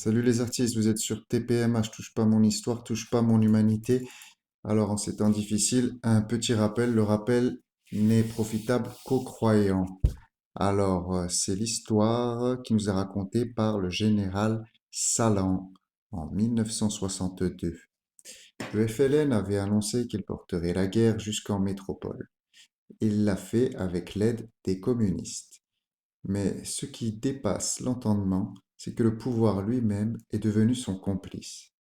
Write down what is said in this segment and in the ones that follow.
Salut les artistes, vous êtes sur TPMH, touche pas mon histoire, touche pas mon humanité. Alors en ces temps difficiles, un petit rappel, le rappel n'est profitable qu'aux croyants. C'est l'histoire qui nous est racontée par le général Salan en 1962. Le FLN avait annoncé qu'il porterait la guerre jusqu'en métropole. Il l'a fait avec l'aide des communistes. Mais ce qui dépasse l'entendement, c'est que le pouvoir lui-même est devenu son complice.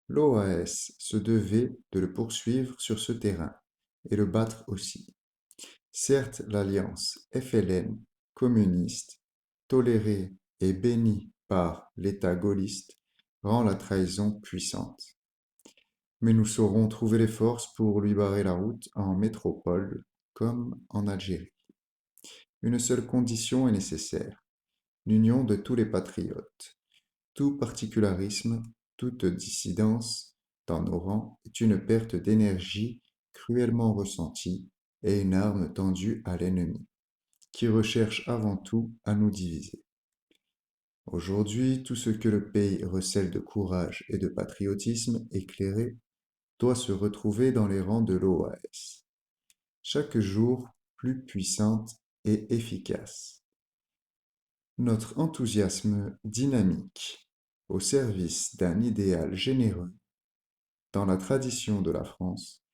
L'OAS se devait de le poursuivre sur ce terrain et le battre aussi. Certes, l'alliance FLN communiste, tolérée et bénie par l'État gaulliste, rend la trahison puissante. Mais nous saurons trouver les forces pour lui barrer la route en métropole comme en Algérie. Une seule condition est nécessaire, l'union de tous les patriotes. Tout particularisme, toute dissidence dans nos rangs est une perte d'énergie cruellement ressentie et une arme tendue à l'ennemi, qui recherche avant tout à nous diviser. Aujourd'hui, tout ce que le pays recèle de courage et de patriotisme éclairé doit se retrouver dans les rangs de l'OAS, chaque jour plus puissante et efficace. Notre enthousiasme dynamique au service d'un idéal généreux dans la tradition de la France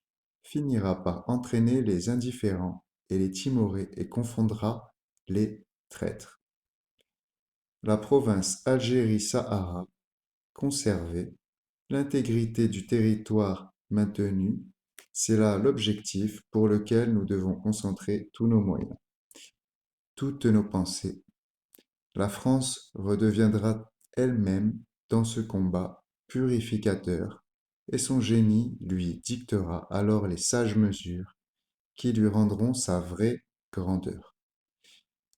finira par entraîner les indifférents et les timorés et confondra les traîtres. La province Algérie-Sahara conservée, l'intégrité du territoire maintenue, c'est là l'objectif pour lequel nous devons concentrer tous nos moyens, toutes nos pensées. La France redeviendra elle-même dans ce combat purificateur, et son génie lui dictera alors les sages mesures qui lui rendront sa vraie grandeur.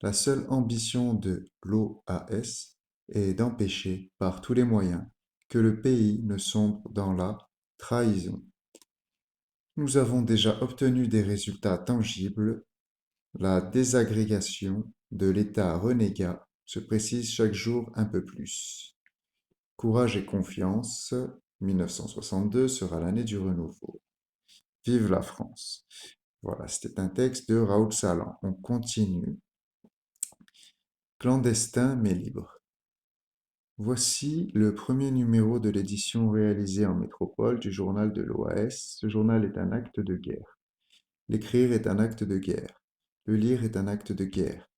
La seule ambition de l'OAS est d'empêcher par tous les moyens que le pays ne sombre dans la trahison. Nous avons déjà obtenu des résultats tangibles. La désagrégation de l'État renégat se précise chaque jour un peu plus. Courage et confiance, 1962 sera l'année du renouveau. Vive la France. Voilà, c'était un texte de Raoul Salan. On continue. Clandestin mais libre. Voici le premier numéro de l'édition réalisée en métropole du journal de l'OAS. Ce journal est un acte de guerre. L'écrire est un acte de guerre. Le lire est un acte de guerre.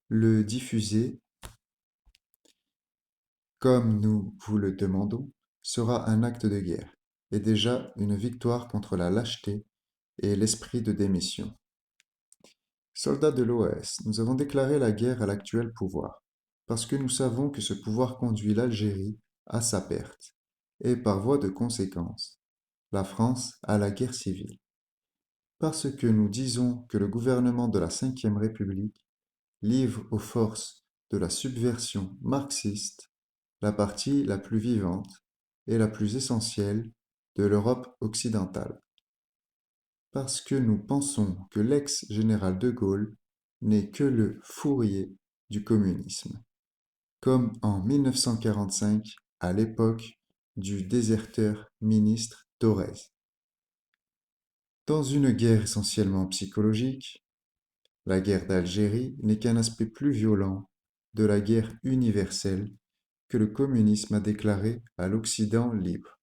Le diffuser, comme nous vous le demandons, sera un acte de guerre, et déjà une victoire contre la lâcheté et l'esprit de démission. Soldats de l'OAS, nous avons déclaré la guerre à l'actuel pouvoir, parce que nous savons que ce pouvoir conduit l'Algérie à sa perte, et par voie de conséquence, la France à la guerre civile. Parce que nous disons que le gouvernement de la Ve République livre aux forces de la subversion marxiste la partie la plus vivante et la plus essentielle de l'Europe occidentale. Parce que nous pensons que l'ex-général de Gaulle n'est que le fourrier du communisme, comme en 1945 à l'époque du déserteur ministre Thorez. Dans une guerre essentiellement psychologique, la guerre d'Algérie n'est qu'un aspect plus violent de la guerre universelle que le communisme a déclarée à l'Occident libre.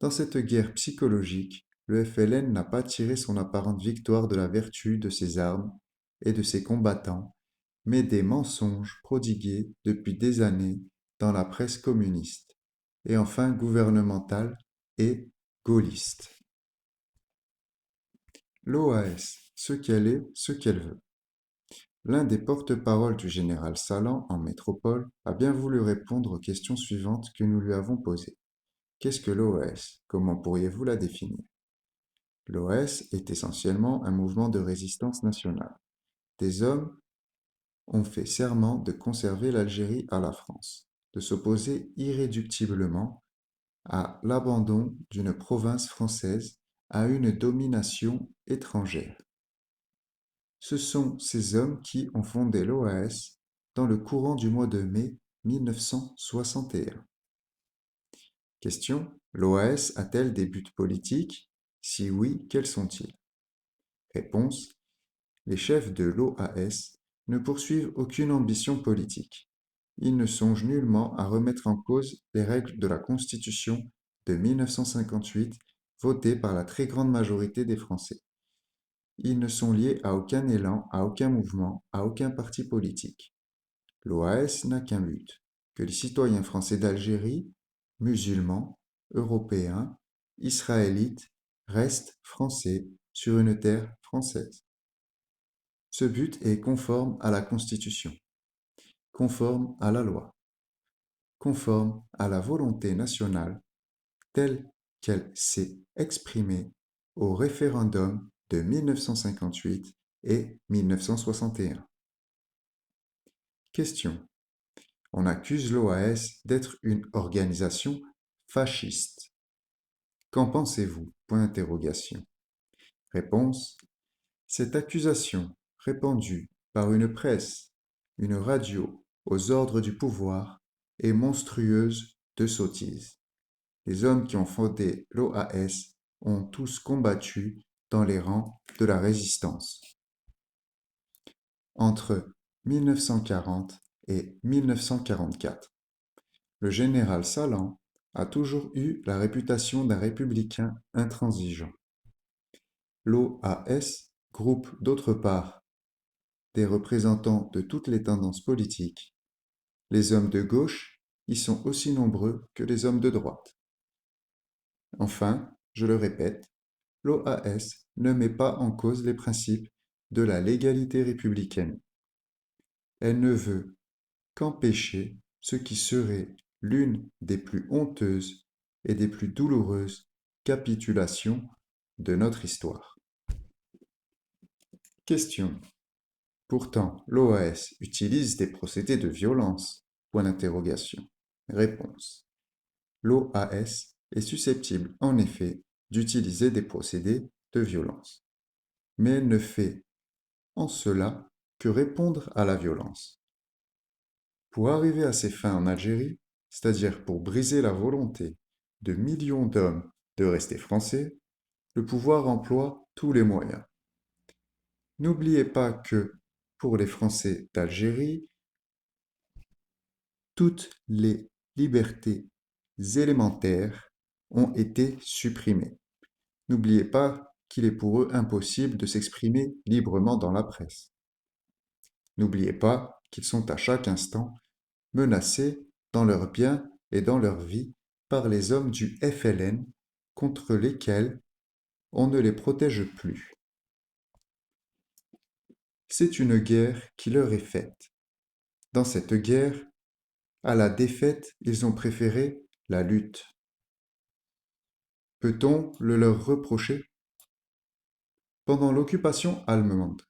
Dans cette guerre psychologique, le FLN n'a pas tiré son apparente victoire de la vertu de ses armes et de ses combattants, mais des mensonges prodigués depuis des années dans la presse communiste, et enfin gouvernementale et gaulliste. L'OAS, ce qu'elle est, ce qu'elle veut. L'un des porte-parole du général Salan en métropole a bien voulu répondre aux questions suivantes que nous lui avons posées. Qu'est-ce que l'OAS? Comment pourriez-vous la définir? L'OAS est essentiellement un mouvement de résistance nationale. Des hommes ont fait serment de conserver l'Algérie à la France, de s'opposer irréductiblement à l'abandon d'une province française à une domination étrangère. Ce sont ces hommes qui ont fondé l'OAS dans le courant du mois de mai 1961. Question. L'OAS a-t-elle des buts politiques? Si oui, quels sont-ils? Réponse. Les chefs de l'OAS ne poursuivent aucune ambition politique. Ils ne songent nullement à remettre en cause les règles de la Constitution de 1958 votée par la très grande majorité des Français. Ils ne sont liés à aucun élan, à aucun mouvement, à aucun parti politique. L'OAS n'a qu'un but, que les citoyens français d'Algérie, musulmans, européens, israélites, restent français sur une terre française. Ce but est conforme à la Constitution, conforme à la loi, conforme à la volonté nationale telle qu'elle s'est exprimée au référendum de 1958 et 1961. Question. On accuse l'OAS d'être une organisation fasciste. Qu'en pensez-vous? Point d'interrogation. Réponse. Cette accusation, répandue par une presse, une radio, aux ordres du pouvoir, est monstrueuse de sottise. Les hommes qui ont fondé l'OAS ont tous combattu dans les rangs de la résistance. Entre 1940 et 1944, le général Salan a toujours eu la réputation d'un républicain intransigeant. L'OAS groupe d'autre part des représentants de toutes les tendances politiques. Les hommes de gauche y sont aussi nombreux que les hommes de droite. Enfin, je le répète, l'OAS ne met pas en cause les principes de la légalité républicaine. Elle ne veut qu'empêcher ce qui serait l'une des plus honteuses et des plus douloureuses capitulations de notre histoire. Question. Pourtant, l'OAS utilise des procédés de violence. Point d'interrogation. Réponse. L'OAS est susceptible, en effet, d'utiliser des procédés de violence. Mais elle ne fait en cela que répondre à la violence. Pour arriver à ses fins en Algérie, c'est-à-dire pour briser la volonté de millions d'hommes de rester français, le pouvoir emploie tous les moyens. N'oubliez pas que, pour les Français d'Algérie, toutes les libertés élémentaires ont été supprimées. N'oubliez pas qu'il est pour eux impossible de s'exprimer librement dans la presse. N'oubliez pas qu'ils sont à chaque instant menacés dans leurs biens et dans leur vie par les hommes du FLN contre lesquels on ne les protège plus. C'est une guerre qui leur est faite. Dans cette guerre, à la défaite, ils ont préféré la lutte. Peut-on le leur reprocher? Pendant l'occupation allemande,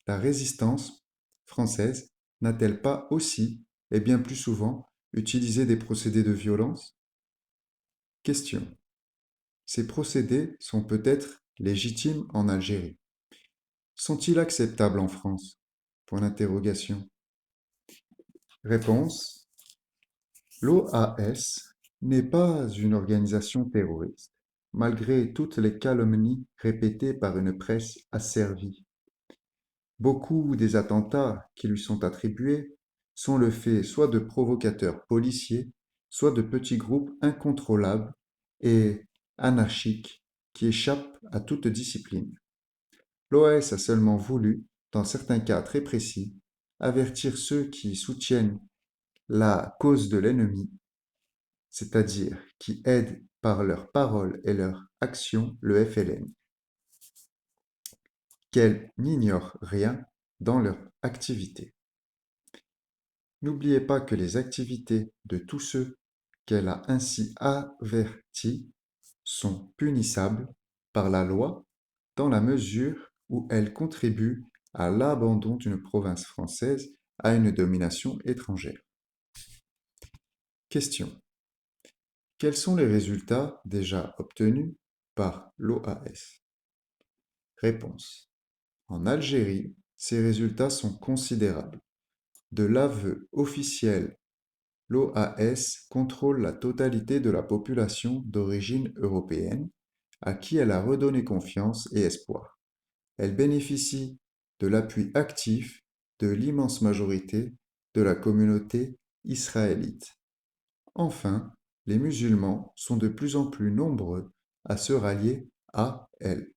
la résistance française n'a-t-elle pas aussi, et bien plus souvent, utilisé des procédés de violence? Question. Ces procédés sont peut-être légitimes en Algérie. Sont-ils acceptables en France? Point d'interrogation. Réponse. L'OAS n'est pas une organisation terroriste, malgré toutes les calomnies répétées par une presse asservie. Beaucoup des attentats qui lui sont attribués sont le fait soit de provocateurs policiers, soit de petits groupes incontrôlables et anarchiques qui échappent à toute discipline. L'OAS a seulement voulu, dans certains cas très précis, avertir ceux qui soutiennent la cause de l'ennemi, c'est-à-dire qui aident par leurs paroles et leurs actions le FLN, qu'elle n'ignore rien dans leur activité. N'oubliez pas que les activités de tous ceux qu'elle a ainsi avertis sont punissables par la loi dans la mesure où elles contribuent à l'abandon d'une province française à une domination étrangère. Question. Quels sont les résultats déjà obtenus par l'OAS? Réponse. En Algérie, ces résultats sont considérables. De l'aveu officiel l'OAS contrôle la totalité de la population d'origine européenne, à qui elle a redonné confiance et espoir. Elle bénéficie de l'appui actif de l'immense majorité de la communauté israélite. Enfin, les musulmans sont de plus en plus nombreux à se rallier à elle.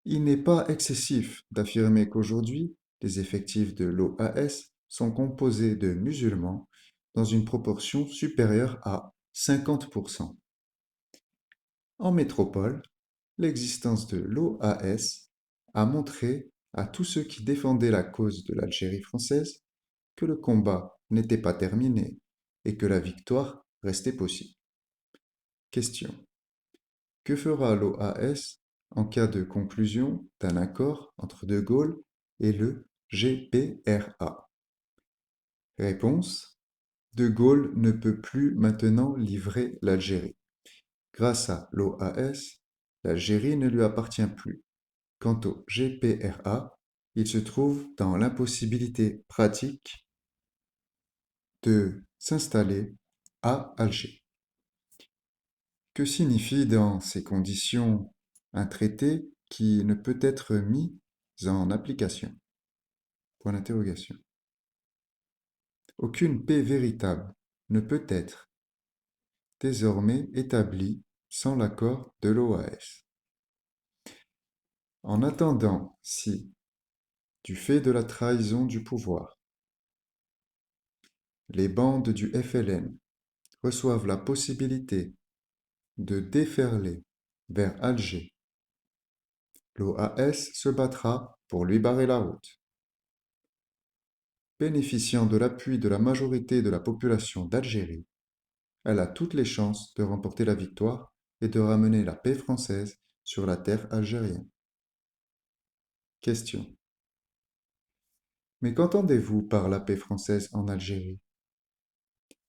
Il n'est pas excessif d'affirmer qu'aujourd'hui, les effectifs de l'OAS sont composés de musulmans dans une proportion supérieure à 50%. En métropole, l'existence de l'OAS a montré à tous ceux qui défendaient la cause de l'Algérie française que le combat n'était pas terminé et que la victoire restait possible. Question. Que fera l'OAS en cas de conclusion d'un accord entre De Gaulle et le GPRA? Réponse. De Gaulle ne peut plus maintenant livrer l'Algérie. Grâce à l'OAS, l'Algérie ne lui appartient plus. Quant au GPRA, il se trouve dans l'impossibilité pratique de s'installer à Alger. Que signifie dans ces conditions un traité qui ne peut être mis en application? Point d'interrogation. Aucune paix véritable ne peut être désormais établie sans l'accord de l'OAS. En attendant, si, du fait de la trahison du pouvoir, les bandes du FLN reçoivent la possibilité de déferler vers Alger, l'OAS se battra pour lui barrer la route. Bénéficiant de l'appui de la majorité de la population d'Algérie, elle a toutes les chances de remporter la victoire et de ramener la paix française sur la terre algérienne. Question. Mais qu'entendez-vous par la paix française en Algérie?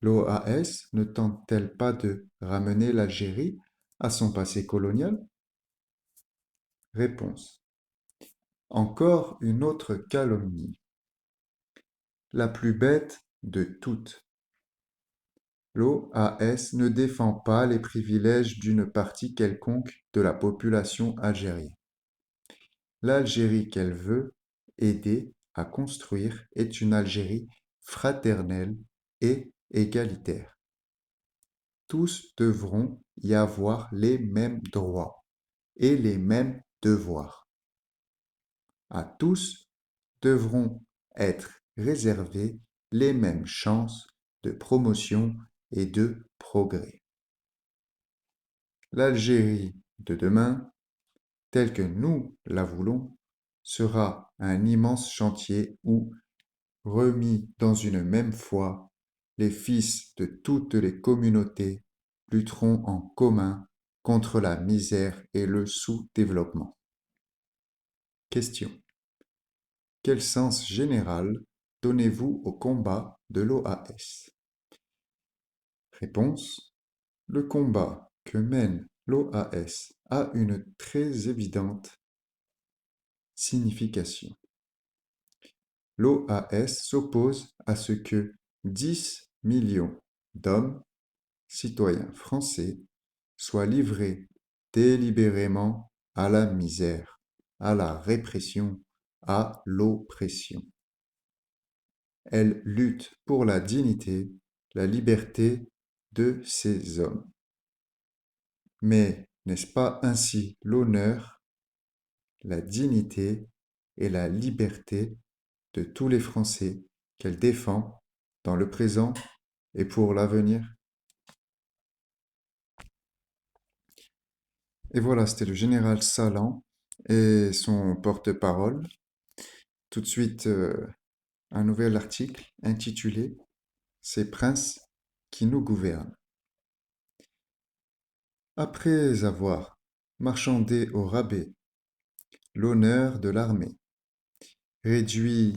L'OAS ne tente-t-elle pas de ramener l'Algérie à son passé colonial? Réponse. Encore une autre calomnie. La plus bête de toutes. L'OAS ne défend pas les privilèges d'une partie quelconque de la population algérienne. L'Algérie qu'elle veut aider à construire est une Algérie fraternelle et égalitaire. Tous devront y avoir les mêmes droits et les mêmes devoirs. À tous devront être réservées les mêmes chances de promotion et de progrès. L'Algérie de demain, telle que nous la voulons, sera un immense chantier où, remis dans une même foi, les fils de toutes les communautés lutteront en commun contre la misère et le sous-développement. Question. Quel sens général donnez-vous au combat de l'OAS? Réponse. Le combat que mène l'OAS a une très évidente signification. L'OAS s'oppose à ce que 10 millions d'hommes, citoyens français, soient livrés délibérément à la misère, à la répression, à l'oppression. Elle lutte pour la dignité, la liberté de ces hommes. Mais n'est-ce pas ainsi l'honneur, la dignité et la liberté de tous les Français qu'elle défend dans le présent et pour l'avenir? Et voilà, c'était le général Salan et son porte-parole. Tout de suite, un nouvel article intitulé Ces princes qui nous gouvernent. Après avoir marchandé au rabais l'honneur de l'armée, réduit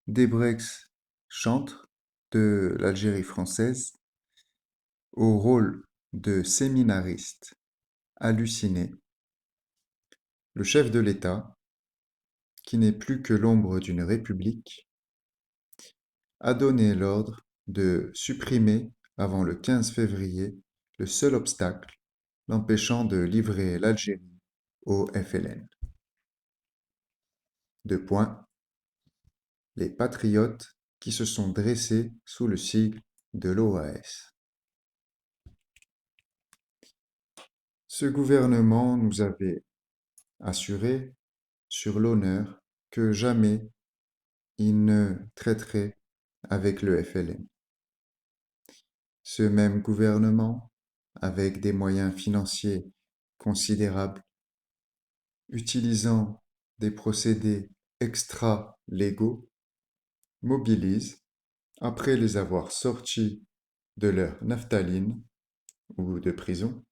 Debrex-Chantre de l'Algérie française au rôle de séminariste halluciné, le chef de l'État, qui n'est plus que l'ombre d'une république, a donné l'ordre de supprimer, avant le 15 février, le seul obstacle l'empêchant de livrer l'Algérie au FLN. Deux points. Les patriotes qui se sont dressés sous le sigle de l'OAS. Ce gouvernement nous avait assuré sur l'honneur que jamais il ne traiterait avec le FLN. Ce même gouvernement, avec des moyens financiers considérables, utilisant des procédés extra-légaux, mobilise, après les avoir sortis de leur naphtaline ou de prison,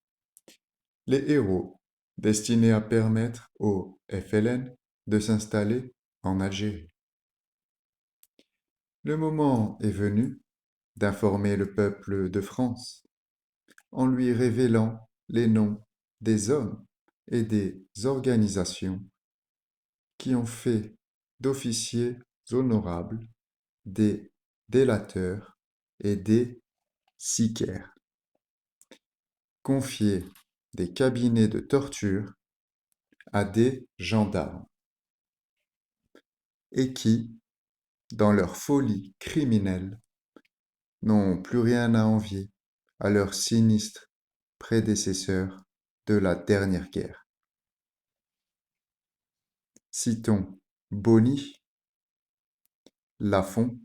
les héros destinés à permettre au FLN de s'installer en Algérie. Le moment est venu d'informer le peuple de France en lui révélant les noms des hommes et des organisations qui ont fait d'officiers honorables des délateurs et des sicaires, confier des cabinets de torture à des gendarmes et qui, dans leur folie criminelle, n'ont plus rien à envier à leurs sinistres prédécesseurs de la dernière guerre. Citons Boni, Lafont,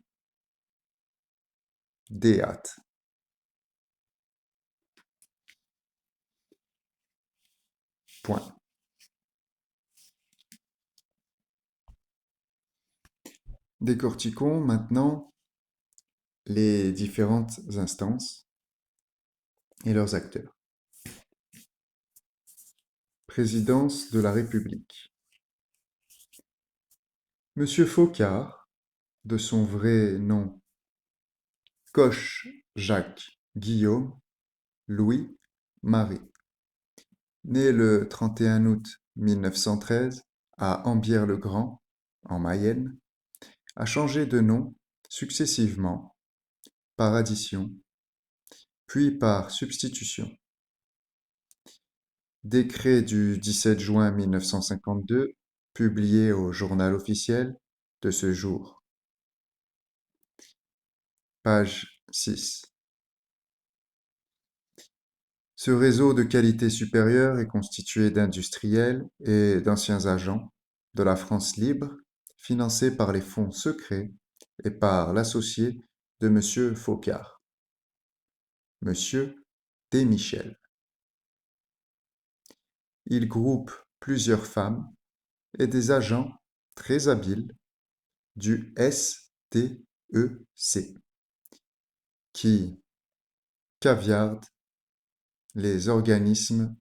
Déat. Point. Décortiquons maintenant les différentes instances et leurs acteurs. Présidence de la République. Monsieur Faucard, de son vrai nom Coche Jacques Guillaume Louis Marie, né le 31 août 1913 à Ambière-le-Grand, en Mayenne, a changé de nom successivement par addition, puis par substitution. Décret du 17 juin 1952, publié au Journal officiel de ce jour. Page 6. Ce réseau de qualité supérieure est constitué d'industriels et d'anciens agents de la France libre, financés par les fonds secrets et par l'associé de M. Faucard, M. Desmichel. Il groupe plusieurs femmes et des agents très habiles du STEC qui caviardent les organismes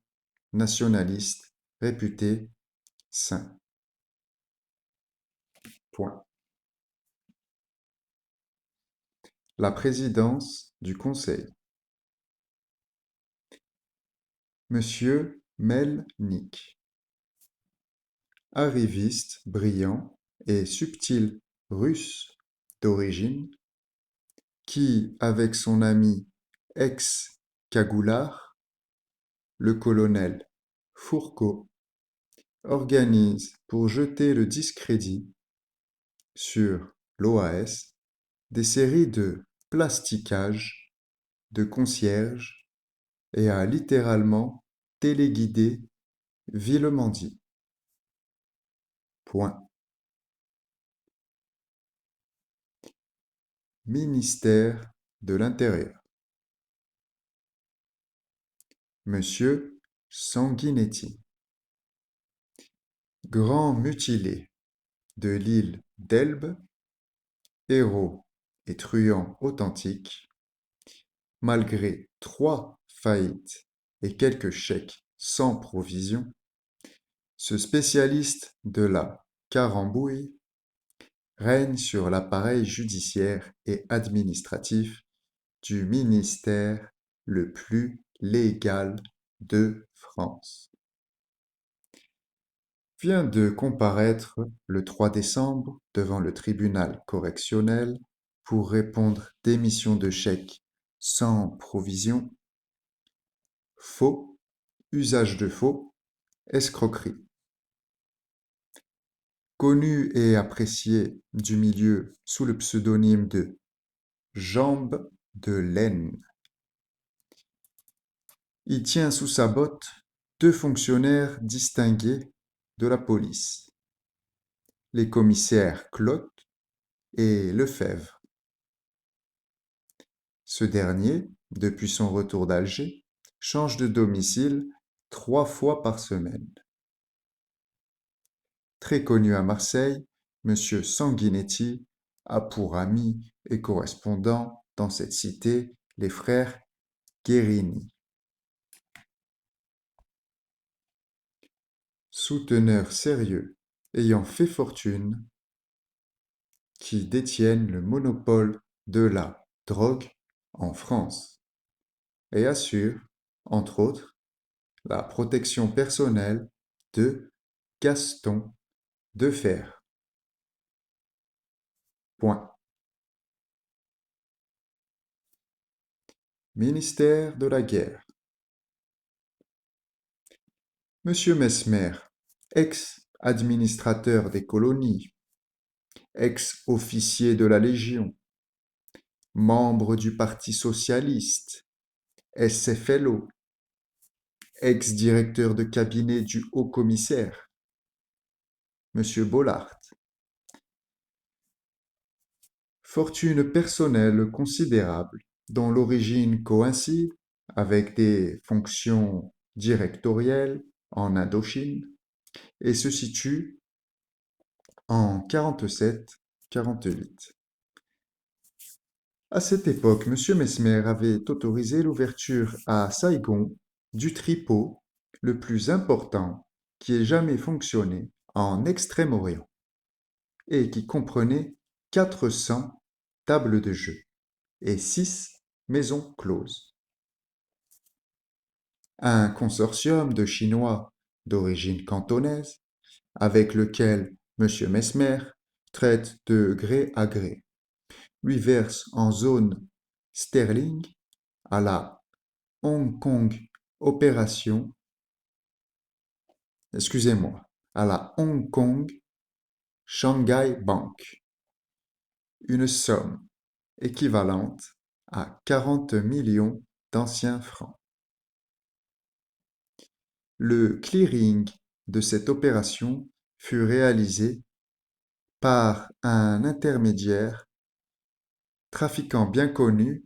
nationalistes réputés sains. Point. La présidence du Conseil. Monsieur Melnik, arriviste brillant et subtil russe d'origine, qui, avec son ami ex-cagoulard, le colonel Fourcault, organise pour jeter le discrédit sur l'OAS des séries de plastiquages de concierges et a littéralement téléguidé Villemandie. Point. Ministère de l'Intérieur. Monsieur Sanguinetti, grand mutilé de l'île d'Elbe, héros et truand authentique, malgré 3 faillites et quelques chèques sans provision, ce spécialiste de la carambouille règne sur l'appareil judiciaire et administratif du ministère le plus légal de France. Vient de comparaître le 3 décembre devant le tribunal correctionnel pour répondre d'émission de chèques sans provision, faux, usage de faux, escroquerie. Connu et apprécié du milieu sous le pseudonyme de Jambe de laine. Il tient sous sa botte deux fonctionnaires distingués de la police, les commissaires Clotte et Lefebvre. Ce dernier, depuis son retour d'Alger, change de domicile 3 fois par semaine. Très connu à Marseille, M. Sanguinetti a pour amis et correspondants dans cette cité les frères Guérini. Souteneurs sérieux ayant fait fortune, qui détiennent le monopole de la drogue en France et assurent, entre autres, la protection personnelle de Gaston Defferre. Point. Ministère de la Guerre. Monsieur Mesmer, ex-administrateur des colonies, ex-officier de la Légion, membre du Parti socialiste, SFLO, ex-directeur de cabinet du haut-commissaire, Monsieur Bollard. Fortune personnelle considérable, dont l'origine coïncide avec des fonctions directorielles en Indochine et se situe en 47-48. À cette époque, M. Mesmer avait autorisé l'ouverture à Saigon du tripot le plus important qui ait jamais fonctionné en Extrême-Orient et qui comprenait 400 tables de jeu et 6 maisons closes. Un consortium de Chinois d'origine cantonaise avec lequel M. Mesmer traite de gré à gré, lui verse en zone sterling à la Hong Kong Opération, à la Hong Kong Shanghai Bank, une somme équivalente à 40 millions d'anciens francs. Le clearing de cette opération fut réalisé par un intermédiaire trafiquant bien connu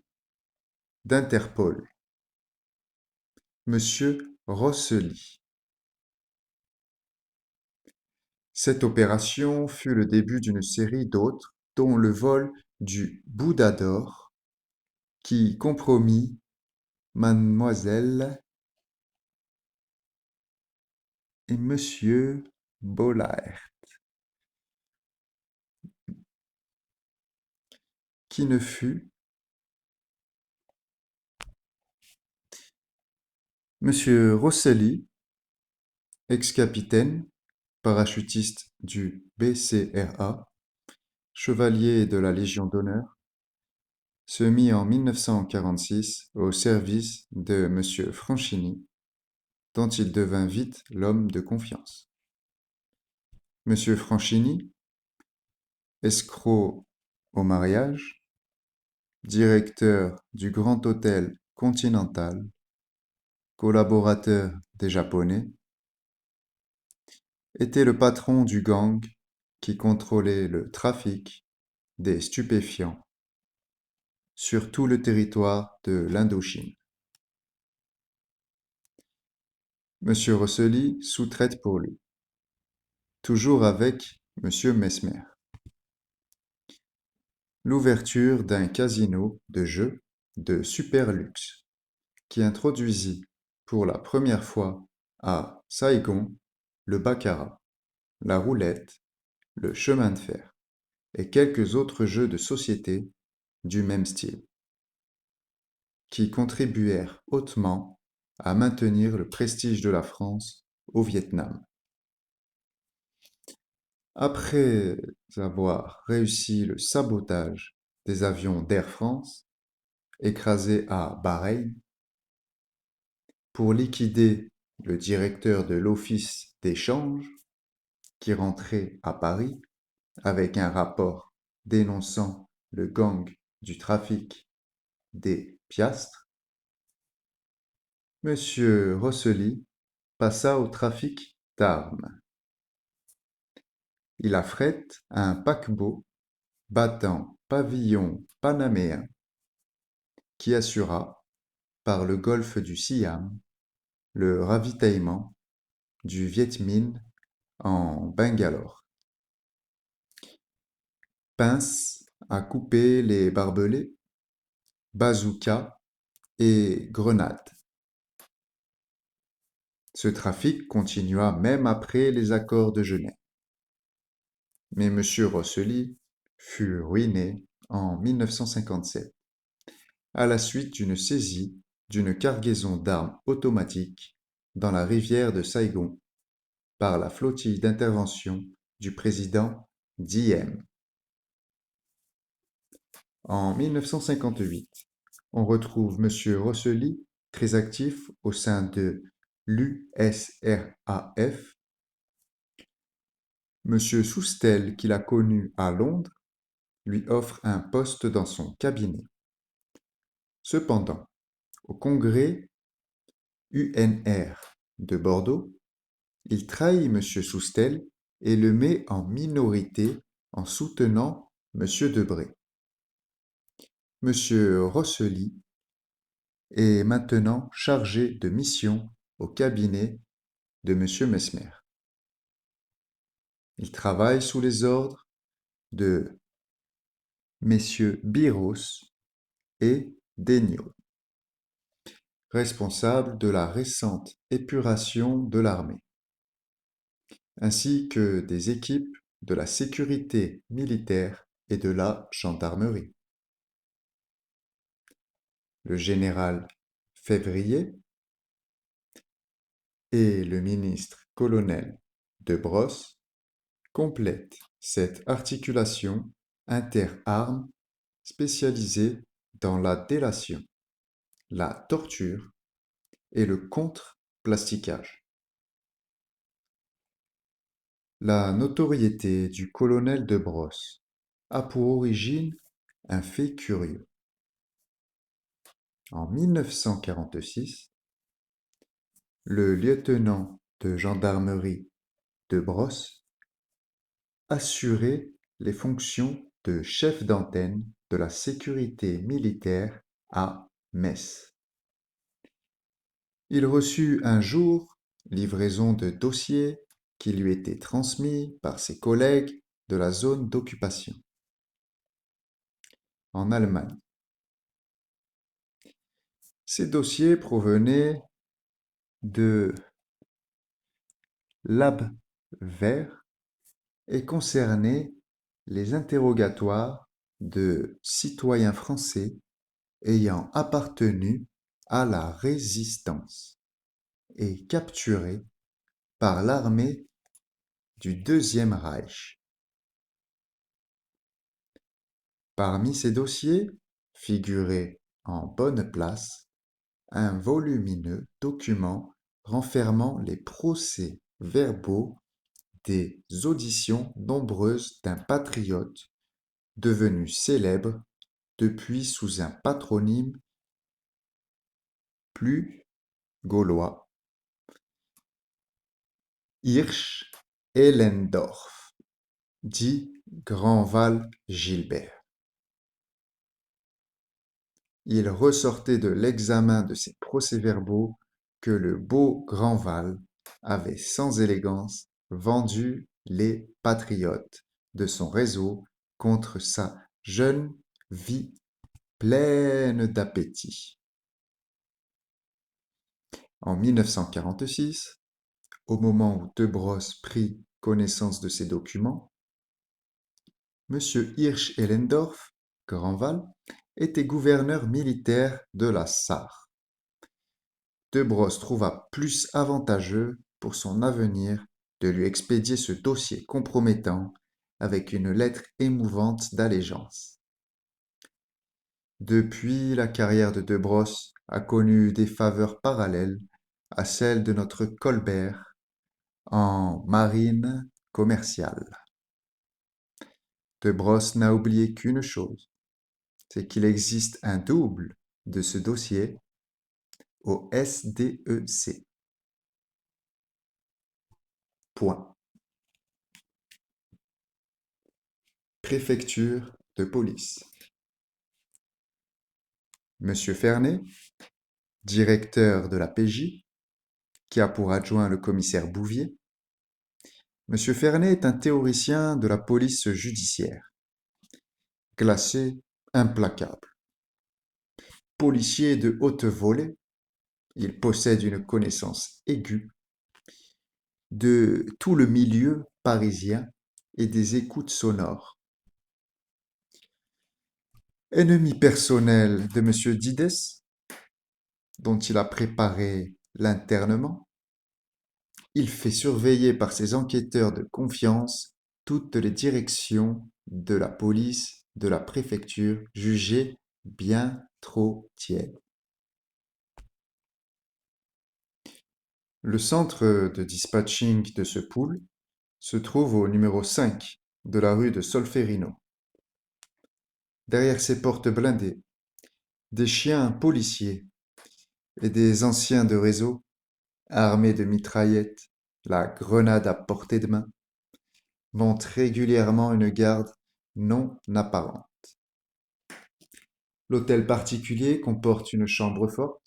d'Interpol, Monsieur Rossely. Cette opération fut le début d'une série d'autres, dont le vol du Bouddha d'or, qui compromit Mademoiselle et Monsieur Bollard, qui ne fut Monsieur Rossely, ex-capitaine, parachutiste du BCRA, chevalier de la Légion d'honneur, se mit en 1946 au service de M. Franchini, dont il devint vite l'homme de confiance. M. Franchini, escroc au mariage, directeur du Grand Hôtel Continental, collaborateur des Japonais, était le patron du gang qui contrôlait le trafic des stupéfiants sur tout le territoire de l'Indochine. M. Rossely sous-traite pour lui, toujours avec M. Mesmer. L'ouverture d'un casino de jeux de super luxe qui introduisit pour la première fois à Saigon le baccarat, la roulette, le chemin de fer et quelques autres jeux de société du même style, qui contribuèrent hautement à maintenir le prestige de la France au Vietnam. Après avoir réussi le sabotage des avions d'Air France écrasés à Bahreïn, pour liquider le directeur de l'Office d'échange qui rentrait à Paris avec un rapport dénonçant le gang du trafic des piastres, Monsieur Rosselli passa au trafic d'armes. Il affrète un paquebot battant pavillon panaméen qui assura, par le golfe du Siam, le ravitaillement du Viet Minh en Bangalore. Pince à couper les barbelés, bazookas et grenades. Ce trafic continua même après les accords de Genève. Mais M. Rosselli fut ruiné en 1957 à la suite d'une saisie d'une cargaison d'armes automatiques dans la rivière de Saïgon par la flottille d'intervention du président Diem. En 1958, on retrouve M. Rosselli très actif au sein de l'USRAF. M. Soustelle, qu'il a connu à Londres, lui offre un poste dans son cabinet. Cependant, au congrès UNR de Bordeaux, il trahit M. Soustelle et le met en minorité en soutenant M. Debré. M. Rosselli est maintenant chargé de mission au cabinet de M. Mesmer. Il travaille sous les ordres de messieurs Biros et Degnaud, responsables de la récente épuration de l'armée, ainsi que des équipes de la sécurité militaire et de la gendarmerie. Le général Février et le ministre-colonel de Brosse complètent cette articulation inter-armes spécialisée dans la délation, la torture et le contre-plastiquage. La notoriété du colonel de Brosse a pour origine un fait curieux. En 1946, le lieutenant de gendarmerie de Brosse assurait les fonctions de chef d'antenne de la sécurité militaire à Metz. Il reçut un jour livraison de dossiers qui lui étaient transmis par ses collègues de la zone d'occupation en Allemagne. Ces dossiers provenaient de l'Abwehr et concernaient les interrogatoires de citoyens français ayant appartenu à la résistance et capturés par l'armée du Deuxième Reich. Parmi ces dossiers figurait en bonne place un volumineux document renfermant les procès-verbaux des auditions nombreuses d'un patriote devenu célèbre depuis sous un patronyme plus gaulois, Hirsch Ellendorf, dit Grandval Gilbert. Il ressortait de l'examen de ces procès-verbaux que le beau Grandval avait sans élégance vendu les patriotes de son réseau contre sa jeune vie pleine d'appétit. En 1946, au moment où Debrosse prit connaissance de ces documents, M. Hirsch Ellendorf, Grandval, était gouverneur militaire de la Sarre. Debrosse trouva plus avantageux pour son avenir de lui expédier ce dossier compromettant avec une lettre émouvante d'allégeance. Depuis, la carrière de Debrosse a connu des faveurs parallèles à celles de notre Colbert en marine commerciale. Debrosse n'a oublié qu'une chose, c'est qu'il existe un double de ce dossier au SDEC. Point. Préfecture de police. Monsieur Fernet, directeur de la PJ, qui a pour adjoint le commissaire Bouvier. Monsieur Fernet est un théoricien de la police judiciaire, glacé, implacable. Policier de haute volée, il possède une connaissance aiguë de tout le milieu parisien et des écoutes sonores. Ennemi personnel de monsieur Didès, dont il a préparé l'internement, il fait surveiller par ses enquêteurs de confiance toutes les directions de la police de la préfecture jugées bien trop tièdes. Le centre de dispatching de ce pool se trouve au numéro 5 de la rue de Solferino. Derrière ces portes blindées, des chiens policiers et des anciens de réseau, armés de mitraillettes, la grenade à portée de main, montent régulièrement une garde non apparente. L'hôtel particulier comporte une chambre forte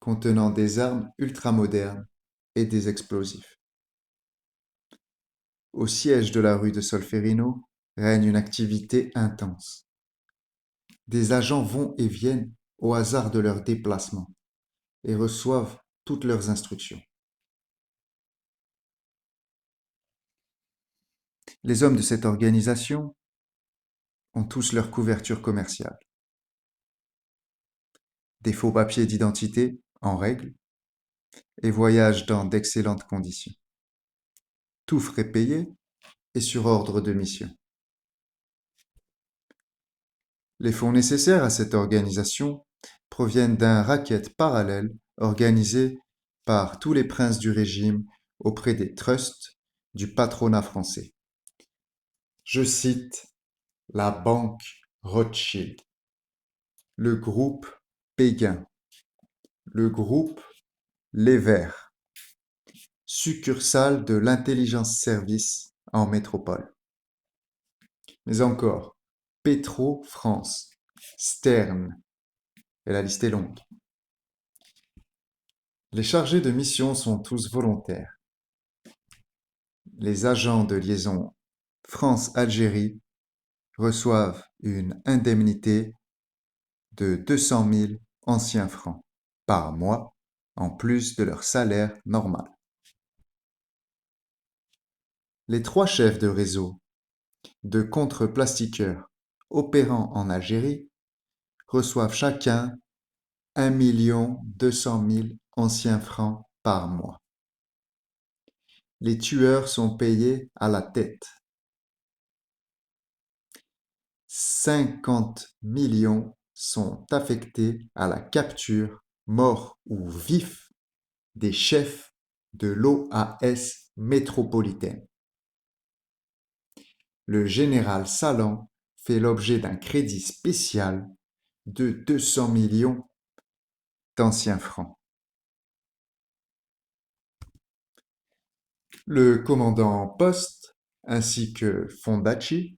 contenant des armes ultramodernes et des explosifs. Au siège de la rue de Solferino règne une activité intense. Des agents vont et viennent au hasard de leurs déplacements et reçoivent toutes leurs instructions. Les hommes de cette organisation ont tous leur couverture commerciale. Des faux papiers d'identité en règle et voyagent dans d'excellentes conditions. Tout frais payé et sur ordre de mission. Les fonds nécessaires à cette organisation proviennent d'un racket parallèle organisé par tous les princes du régime auprès des trusts du patronat français. Je cite la banque Rothschild, le groupe Péguin, le groupe Les Verts, succursale de l'intelligence service en métropole. Mais encore, Petro France, Stern, et la liste est longue. Les chargés de mission sont tous volontaires. Les agents de liaison France-Algérie reçoivent une indemnité de 200 000 anciens francs par mois en plus de leur salaire normal. Les trois chefs de réseau de contreplastiqueurs opérant en Algérie reçoivent chacun 1 200 000 anciens francs par mois. Les tueurs sont payés à la tête. 50 millions sont affectés à la capture, morts ou vifs, des chefs de l'OAS métropolitaine. Le général Salan fait l'objet d'un crédit spécial de 200 millions d'anciens francs. Le commandant Poste ainsi que Fondacci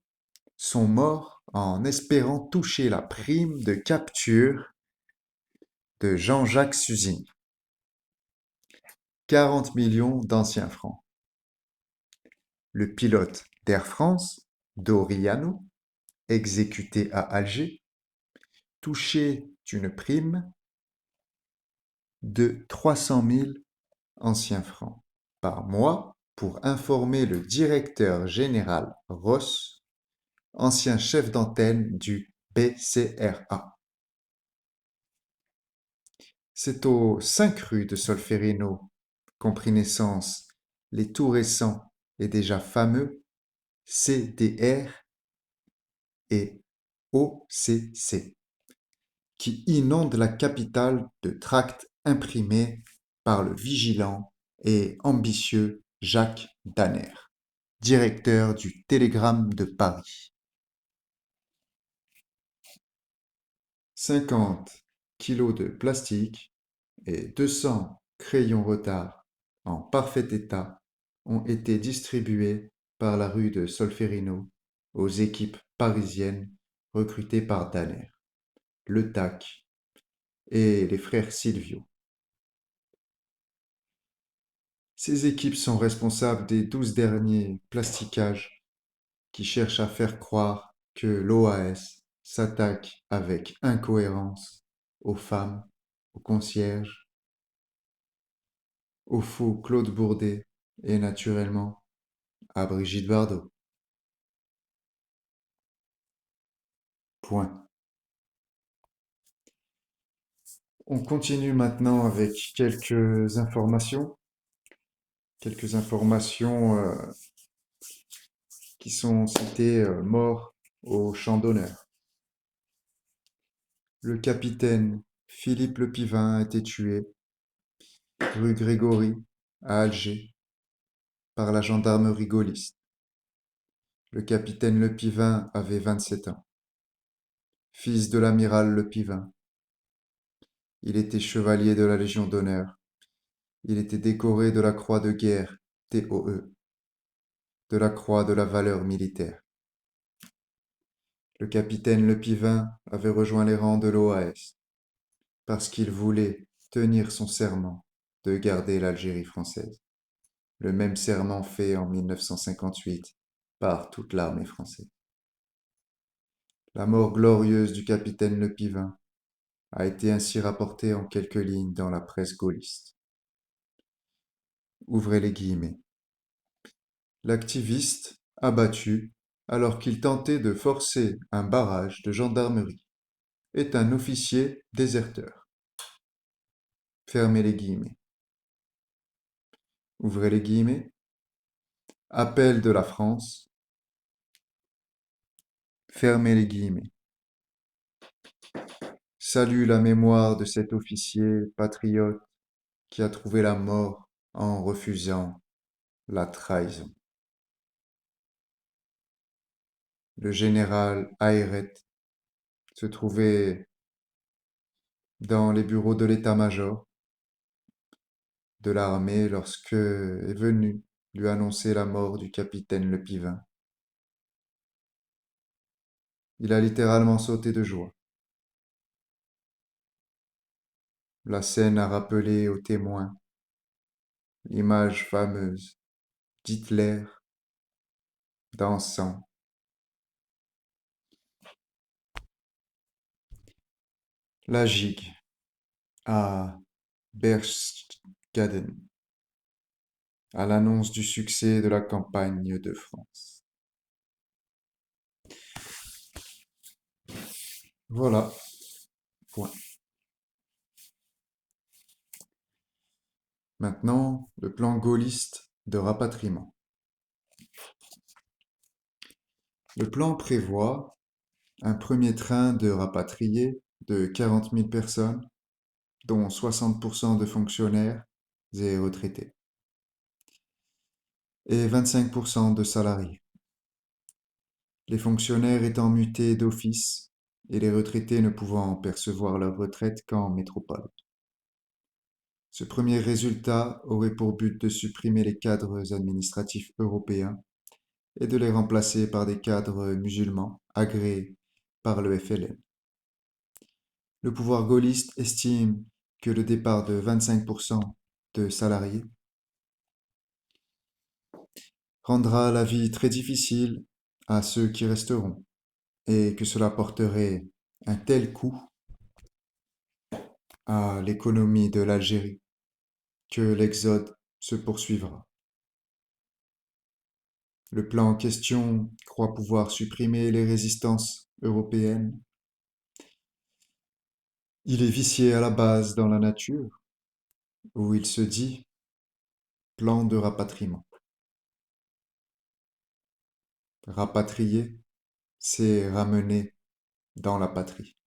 sont morts en espérant toucher la prime de capture de Jean-Jacques Suzine. 40 millions d'anciens francs. Le pilote d'Air France, Doriano, exécuté à Alger, touchait une prime de 300 000 anciens francs par mois pour informer le directeur général Ross, ancien chef d'antenne du BCRA. C'est aux 5 rues de Solferino qu'ont pris naissance les tout récents et déjà fameux CDR et OCC, qui inonde la capitale de tracts imprimés par le vigilant et ambitieux Jacques Danner, directeur du Télégramme de Paris. 50 kilos de plastique et 200 crayons retard en parfait état ont été distribués par la rue de Solferino aux équipes parisiennes recrutées par Danner, Le Tac et les frères Silvio. Ces équipes sont responsables des 12 derniers plastiquages qui cherchent à faire croire que l'OAS s'attaque avec incohérence aux femmes, aux concierges, au faux Claude Bourdet et naturellement à Brigitte Bardot. Point. On continue maintenant avec quelques informations qui sont citées morts au champ d'honneur. Le capitaine Philippe Le Pivin a été tué rue Grégory à Alger par la gendarmerie gaulliste. Le capitaine Le Pivin avait 27 ans. Fils de l'amiral Le Pivin, il était chevalier de la Légion d'honneur. Il était décoré de la Croix de guerre, TOE, de la Croix de la valeur militaire. Le capitaine Le Pivin avait rejoint les rangs de l'OAS parce qu'il voulait tenir son serment de garder l'Algérie française. Le même serment fait en 1958 par toute l'armée française. La mort glorieuse du capitaine Le Pivin a été ainsi rapportée en quelques lignes dans la presse gaulliste. Ouvrez les guillemets. L'activiste abattu alors qu'il tentait de forcer un barrage de gendarmerie est un officier déserteur. Fermez les guillemets. Ouvrez les guillemets. Appel de la France. Fermez les guillemets. Salue la mémoire de cet officier patriote qui a trouvé la mort en refusant la trahison. Le général Ayret se trouvait dans les bureaux de l'état-major de l'armée lorsque est venu lui annoncer la mort du capitaine Le Pivin. Il a littéralement sauté de joie. La scène a rappelé aux témoins l'image fameuse d'Hitler dansant. La gigue à Berchtesgaden à l'annonce du succès de la campagne de France. Voilà, point. Maintenant, le plan gaulliste de rapatriement. Le plan prévoit un premier train de rapatriés de 40 000 personnes, dont 60% de fonctionnaires et retraités, et 25% de salariés. Les fonctionnaires étant mutés d'office et les retraités ne pouvant percevoir leur retraite qu'en métropole. Ce premier résultat aurait pour but de supprimer les cadres administratifs européens et de les remplacer par des cadres musulmans agréés par le FLN. Le pouvoir gaulliste estime que le départ de 25% de salariés rendra la vie très difficile à ceux qui resteront et que cela porterait un tel coup à l'économie de l'Algérie que l'exode se poursuivra. Le plan en question croit pouvoir supprimer les résistances européennes. Il est vicié à la base dans la nature, où il se dit plan de rapatriement. Rapatrier, c'est ramener dans la patrie.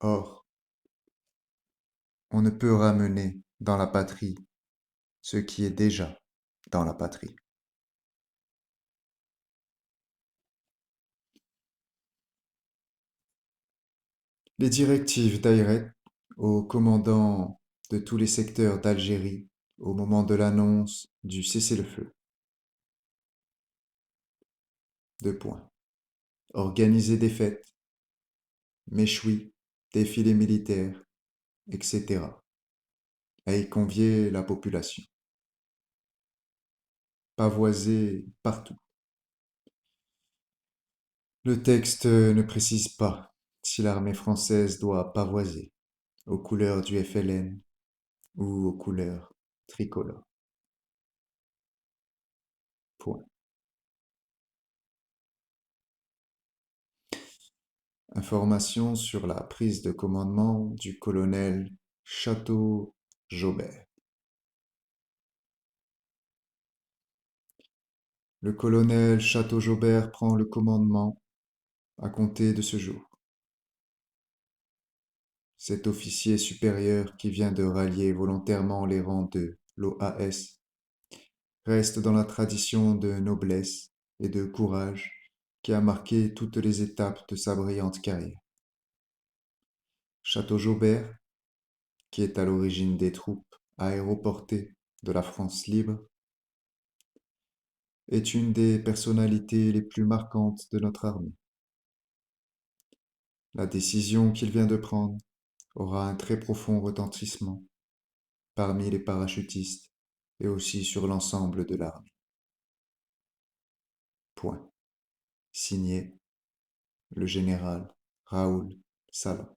Or, on ne peut ramener dans la patrie ce qui est déjà dans la patrie. Les directives d'Ayret au commandant de tous les secteurs d'Algérie au moment de l'annonce du cessez-le-feu. Deux points. Organiser des fêtes, méchouis, défilés militaires, etc. À y convier la population. Pavoiser partout. Le texte ne précise pas si l'armée française doit pavoiser aux couleurs du FLN ou aux couleurs tricolores. Point. Information sur la prise de commandement du colonel Château-Jobert. Le colonel Château-Jobert prend le commandement à compter de ce jour. Cet officier supérieur qui vient de rallier volontairement les rangs de l'OAS reste dans la tradition de noblesse et de courage qui a marqué toutes les étapes de sa brillante carrière. Château-Jobert, qui est à l'origine des troupes aéroportées de la France libre, est une des personnalités les plus marquantes de notre armée. La décision qu'il vient de prendre aura un très profond retentissement parmi les parachutistes et aussi sur l'ensemble de l'armée. Point. Signé le général Raoul Salan.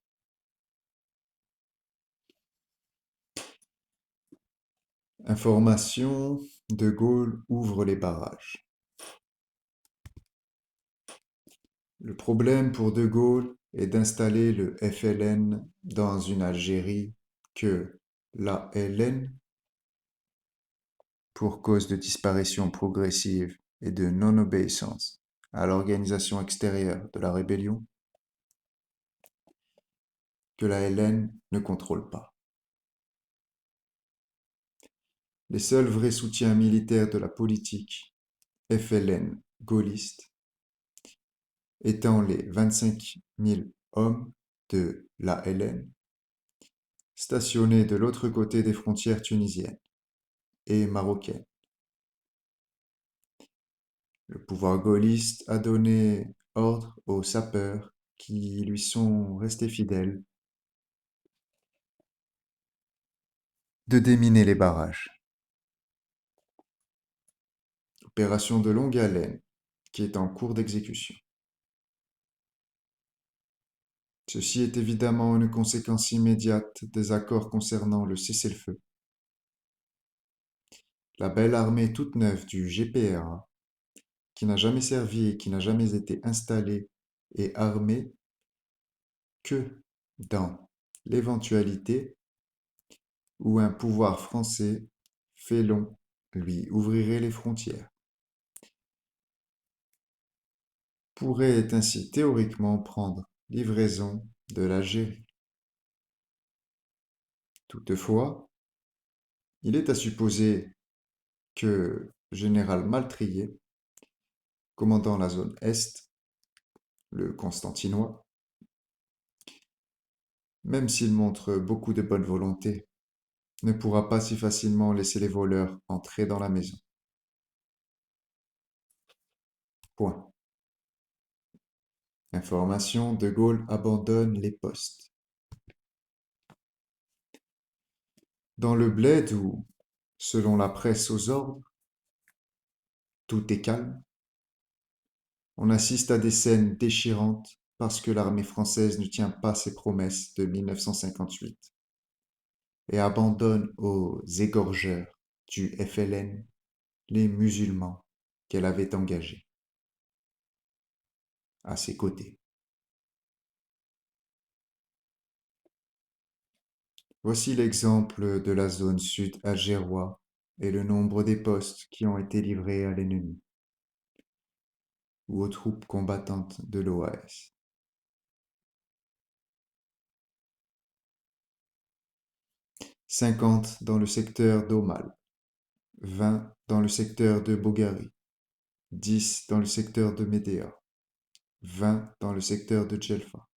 Information, De Gaulle ouvre les barrages. Le problème pour De Gaulle est d'installer le FLN dans une Algérie que l'ALN, pour cause de disparition progressive et de non-obéissance à l'organisation extérieure de la rébellion, que la LN ne contrôle pas. Les seuls vrais soutiens militaires de la politique FLN gaulliste étant les 25 000 hommes de la LN stationnés de l'autre côté des frontières tunisiennes et marocaines. Le pouvoir gaulliste a donné ordre aux sapeurs qui lui sont restés fidèles de déminer les barrages. Opération de longue haleine qui est en cours d'exécution. Ceci est évidemment une conséquence immédiate des accords concernant le cessez-le-feu. La belle armée toute neuve du GPRA, qui n'a jamais servi et qui n'a jamais été installée et armée que dans l'éventualité où un pouvoir français félon lui ouvrirait les frontières, pourrait ainsi théoriquement prendre livraison de l'Algérie. Toutefois, il est à supposer que général Maltrier, commandant la zone Est, le Constantinois, même s'il montre beaucoup de bonne volonté, ne pourra pas si facilement laisser les voleurs entrer dans la maison. Point. Information, De Gaulle abandonne les postes. Dans le bled où, selon la presse aux ordres, tout est calme, on assiste à des scènes déchirantes parce que l'armée française ne tient pas ses promesses de 1958 et abandonne aux égorgeurs du FLN les musulmans qu'elle avait engagés à ses côtés. Voici l'exemple de la zone sud algérois et le nombre des postes qui ont été livrés à l'ennemi ou aux troupes combattantes de l'OAS. 50 dans le secteur d'Aumale, 20 dans le secteur de Bogari, 10 dans le secteur de Médéa, 20 dans le secteur de Djelfa.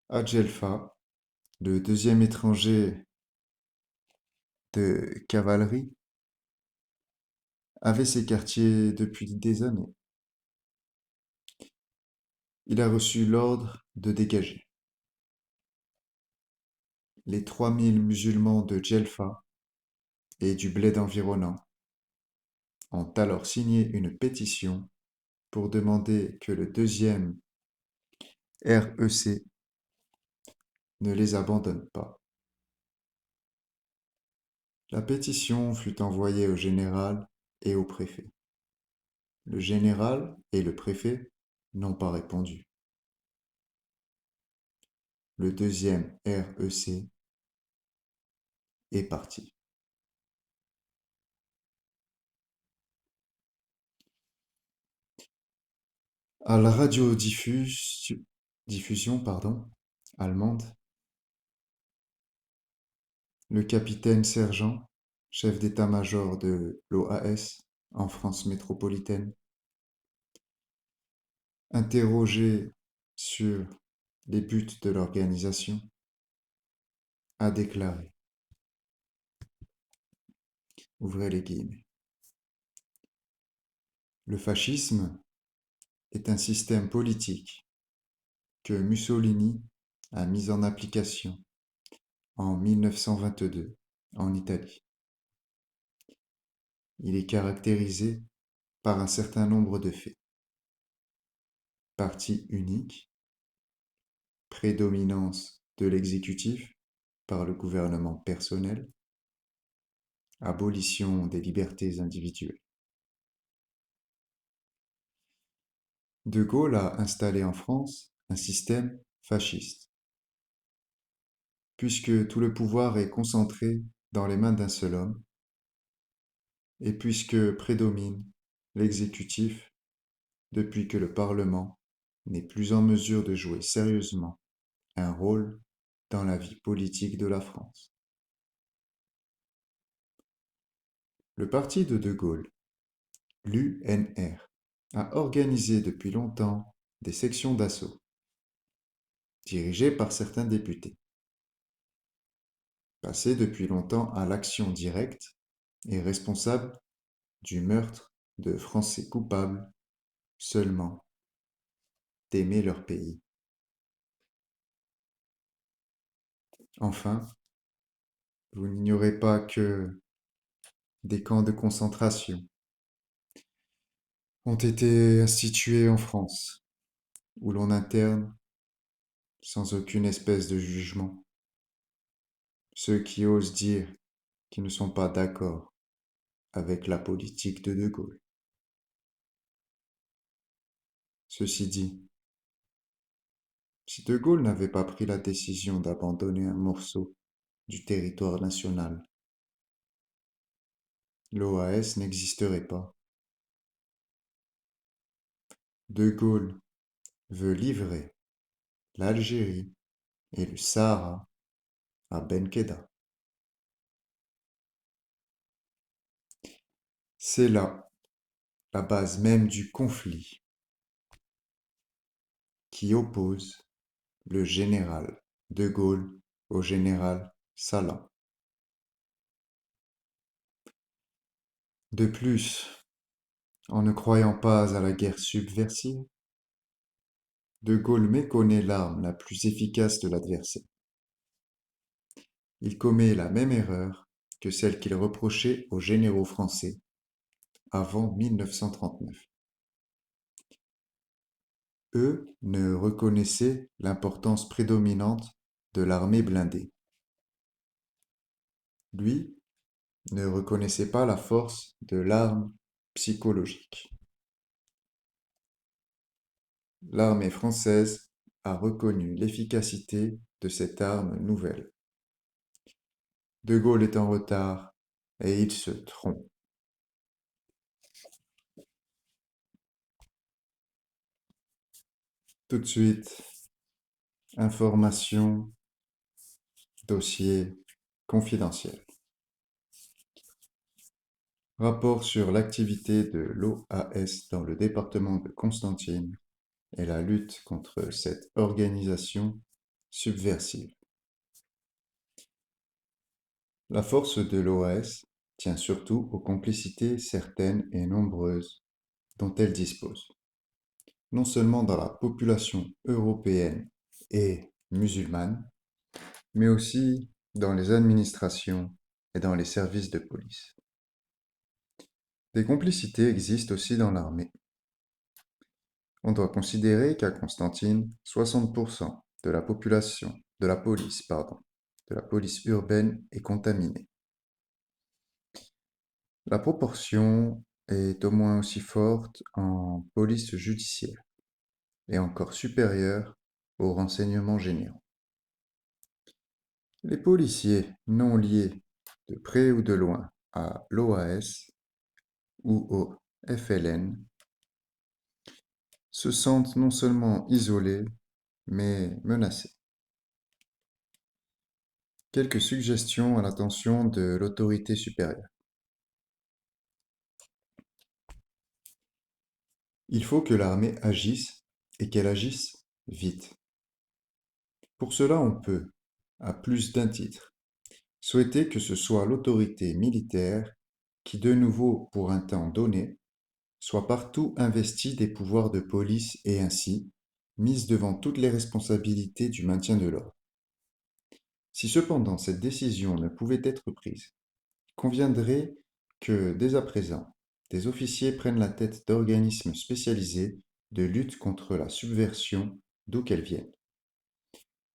À Djelfa, le deuxième étranger de cavalerie avait ses quartiers depuis des années. Il a reçu l'ordre de dégager. Les 3000 musulmans de Djelfa et du bled environnant ont alors signé une pétition pour demander que le deuxième REC ne les abandonne pas. La pétition fut envoyée au général et au préfet. Le général et le préfet n'ont pas répondu. Le deuxième REC est parti. À la diffusion allemande, le capitaine-sergent, chef d'état-major de l'OAS en France métropolitaine, interrogé sur les buts de l'organisation, a déclaré, ouvrez les guillemets, le fascisme est un système politique que Mussolini a mis en application en 1922 en Italie. Il est caractérisé par un certain nombre de faits. Parti unique, prédominance de l'exécutif par le gouvernement personnel, abolition des libertés individuelles. De Gaulle a installé en France un système fasciste, puisque tout le pouvoir est concentré dans les mains d'un seul homme, et puisque prédomine l'exécutif depuis que le Parlement n'est plus en mesure de jouer sérieusement un rôle dans la vie politique de la France. Le parti de Gaulle, l'UNR, a organisé depuis longtemps des sections d'assaut, dirigées par certains députés, passés depuis longtemps à l'action directe et responsables du meurtre de Français coupables seulement d'aimer leur pays. Enfin, vous n'ignorez pas que des camps de concentration ont été institués en France, où l'on interne, sans aucune espèce de jugement, ceux qui osent dire qu'ils ne sont pas d'accord avec la politique de Gaulle. Ceci dit, si De Gaulle n'avait pas pris la décision d'abandonner un morceau du territoire national, l'OAS n'existerait pas. De Gaulle veut livrer l'Algérie et le Sahara à Benkeda. C'est là la base même du conflit qui oppose le général de Gaulle au général Salan. De plus, en ne croyant pas à la guerre subversive, De Gaulle méconnaît l'arme la plus efficace de l'adversaire. Il commet la même erreur que celle qu'il reprochait aux généraux français avant 1939. Eux ne reconnaissaient l'importance prédominante de l'armée blindée. Lui ne reconnaissait pas la force de l'arme psychologique. L'armée française a reconnu l'efficacité de cette arme nouvelle. De Gaulle est en retard et il se trompe. Tout de suite, information Dossier confidentiel. Rapport sur l'activité de l'OAS dans le département de Constantine et la lutte contre cette organisation subversive. La force de l'OAS tient surtout aux complicités certaines et nombreuses dont elle dispose, non seulement dans la population européenne et musulmane, mais aussi dans les administrations et dans les services de police. Des complicités existent aussi dans l'armée. On doit considérer qu'à Constantine, 60% de la population, de la police urbaine est contaminée. La proportion est au moins aussi forte en police judiciaire et encore supérieure aux renseignements généraux. Les policiers non liés de près ou de loin à l'OAS ou au FLN se sentent non seulement isolés, mais menacés. Quelques suggestions à l'attention de l'autorité supérieure. Il faut que l'armée agisse et qu'elle agisse vite. Pour cela, on peut, à plus d'un titre, souhaiter que ce soit l'autorité militaire qui, de nouveau pour un temps donné, soit partout investie des pouvoirs de police et ainsi mise devant toutes les responsabilités du maintien de l'ordre. Si cependant cette décision ne pouvait être prise, il conviendrait que, dès à présent, des officiers prennent la tête d'organismes spécialisés de lutte contre la subversion d'où qu'elles viennent.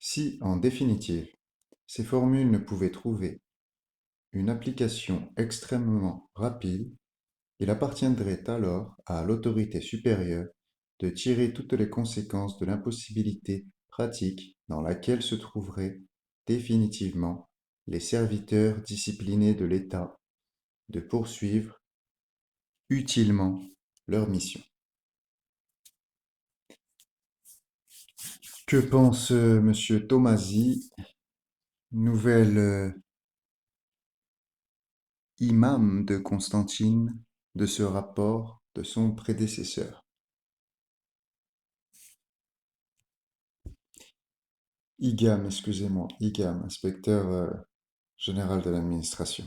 Si, en définitive, ces formules ne pouvaient trouver une application extrêmement rapide, il appartiendrait alors à l'autorité supérieure de tirer toutes les conséquences de l'impossibilité pratique dans laquelle se trouveraient définitivement les serviteurs disciplinés de l'État de poursuivre utilement leur mission. Que pense Monsieur Tomasi, nouvel imam de Constantine, de ce rapport de son prédécesseur? IGAM, excusez-moi, IGAM, inspecteur général de l'administration.